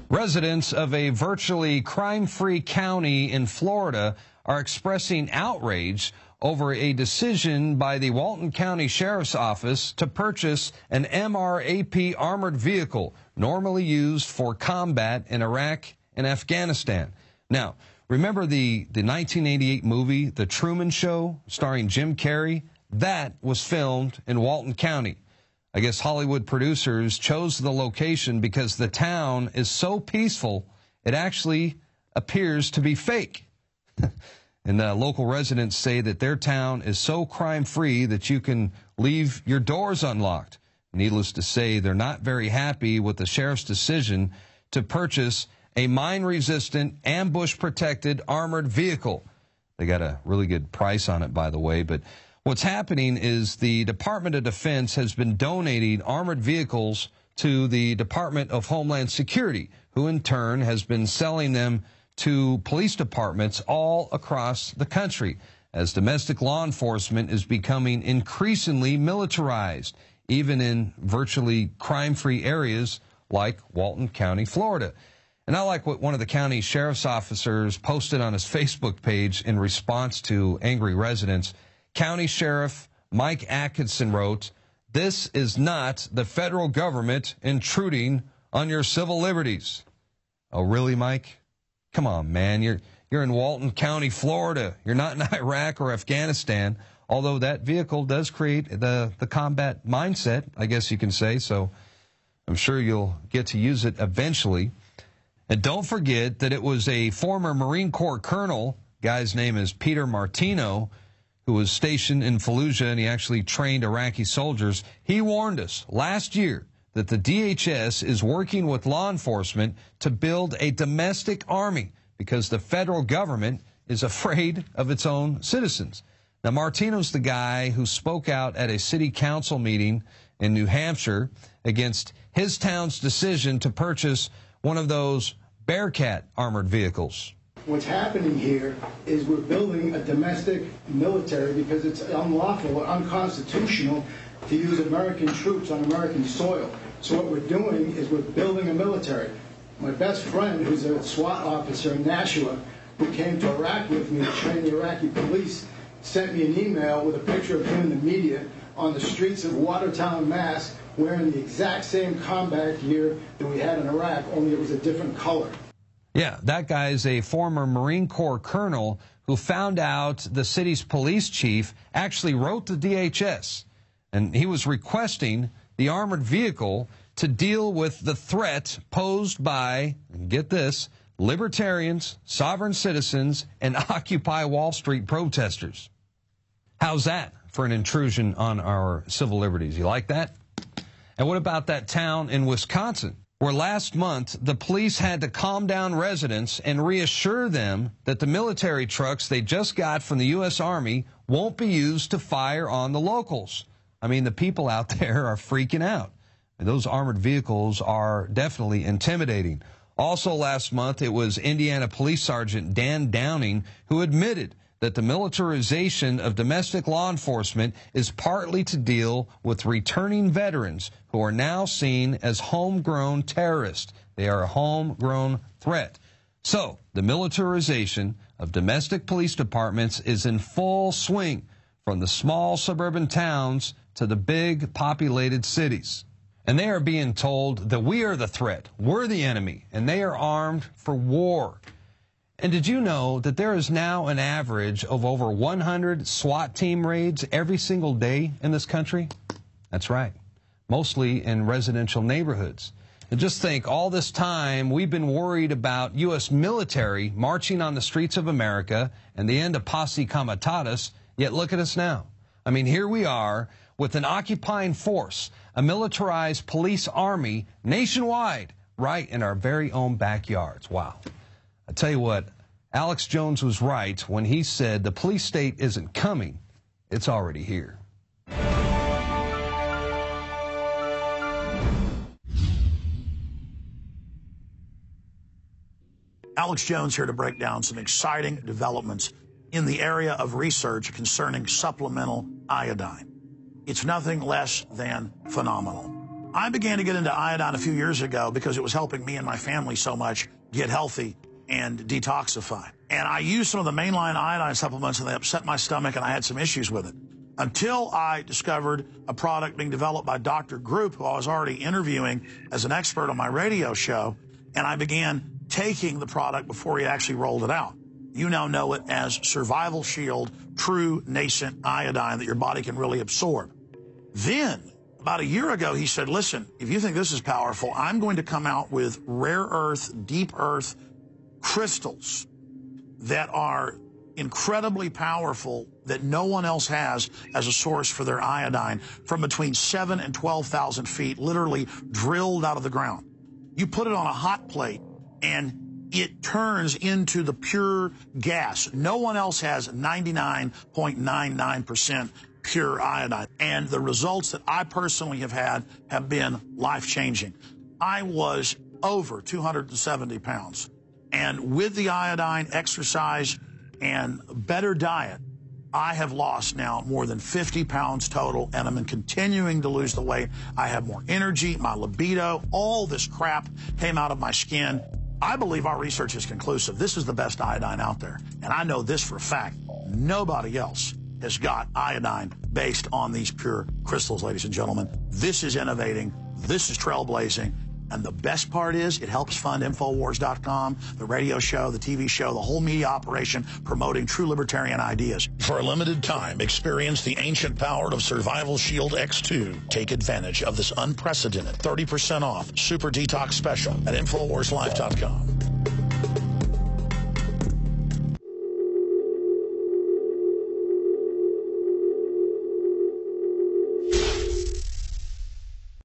Residents of a virtually crime-free county in Florida are expressing outrage over a decision by the Walton County Sheriff's Office to purchase an MRAP armored vehicle normally used for combat in Iraq and Afghanistan. Now, remember the 1988 movie, The Truman Show, starring Jim Carrey? That was filmed in Walton County. I guess Hollywood producers chose the location because the town is so peaceful, it actually appears to be fake. And local residents say that their town is so crime-free that you can leave your doors unlocked. Needless to say, they're not very happy with the sheriff's decision to purchase a mine-resistant, ambush-protected armored vehicle. They got a really good price on it, by the way, but what's happening is the Department of Defense has been donating armored vehicles to the Department of Homeland Security, who in turn has been selling them to police departments all across the country, as domestic law enforcement is becoming increasingly militarized, even in virtually crime-free areas like Walton County, Florida. And I like what one of the county sheriff's officers posted on his Facebook page in response to angry residents. County Sheriff Mike Atkinson wrote, "This is not the federal government intruding on your civil liberties." Oh, really, Mike? Come on, man. You're in Walton County, Florida. You're not in Iraq or Afghanistan, although that vehicle does create the combat mindset, I guess you can say, so I'm sure you'll get to use it eventually. And don't forget that it was a former Marine Corps colonel, guy's name is Peter Martino, who was stationed in Fallujah, and he actually trained Iraqi soldiers. He warned us last year that the DHS is working with law enforcement to build a domestic army because the federal government is afraid of its own citizens. Now, Martino's the guy who spoke out at a city council meeting in New Hampshire against his town's decision to purchase one of those Bearcat armored vehicles. What's happening here is we're building a domestic military because it's unlawful or unconstitutional to use American troops on American soil. So what we're doing is we're building a military. My best friend, who's a SWAT officer in Nashua, who came to Iraq with me to train the Iraqi police, sent me an email with a picture of him in the media on the streets of Watertown, Mass., wearing the exact same combat gear that we had in Iraq, only it was a different color. Yeah, that guy is a former Marine Corps colonel who found out the city's police chief actually wrote the DHS, and he was requesting the armored vehicle to deal with the threat posed by, get this, libertarians, sovereign citizens, and Occupy Wall Street protesters. How's that for an intrusion on our civil liberties? You like that? And what about that town in Wisconsin, where last month the police had to calm down residents and reassure them that the military trucks they just got from the U.S. Army won't be used to fire on the locals? I mean, the people out there are freaking out. And those armored vehicles are definitely intimidating. Also last month, it was Indiana Police Sergeant Dan Downing who admitted that the militarization of domestic law enforcement is partly to deal with returning veterans who are now seen as homegrown terrorists. They are a homegrown threat. So the militarization of domestic police departments is in full swing, from the small suburban towns to the big populated cities. And they are being told that we are the threat, we're the enemy, and they are armed for war. And did you know that there is now an average of over 100 SWAT team raids every single day in this country? That's right, mostly in residential neighborhoods. And just think, all this time we've been worried about U.S. military marching on the streets of America and the end of posse comitatus, yet look at us now. I mean, here we are with an occupying force, a militarized police army nationwide, right in our very own backyards. Wow. I tell you what, Alex Jones was right when he said the police state isn't coming, it's already here. Alex Jones here to break down some exciting developments in the area of research concerning supplemental iodine. It's nothing less than phenomenal. I began to get into iodine a few years ago because it was helping me and my family so much get healthy and detoxify. And I used some of the mainline iodine supplements, and they upset my stomach, and I had some issues with it. Until I discovered a product being developed by Dr. Group, who I was already interviewing as an expert on my radio show, and I began taking the product before he actually rolled it out. You now know it as Survival Shield True Nascent Iodine that your body can really absorb. Then, about a year ago, he said, listen, if you think this is powerful, I'm going to come out with rare earth, deep earth crystals that are incredibly powerful that no one else has as a source for their iodine from between 7,000 and 12,000 feet, literally drilled out of the ground. You put it on a hot plate and it turns into the pure gas. No one else has 99.99% pure iodine. And the results that I personally have had have been life-changing. I was over 270 pounds. And with the iodine, exercise, and better diet, I have lost now more than 50 pounds total, and I'm continuing to lose the weight. I have more energy, my libido, all this crap came out of my skin. I believe our research is conclusive. This is the best iodine out there. And I know this for a fact. Nobody else has got iodine based on these pure crystals, ladies and gentlemen. This is innovating. This is trailblazing. And the best part is it helps fund Infowars.com, the radio show, the TV show, the whole media operation promoting true libertarian ideas. For a limited time, experience the ancient power of Survival Shield X2. Take advantage of this unprecedented 30% off Super Detox special at InfoWarsLife.com.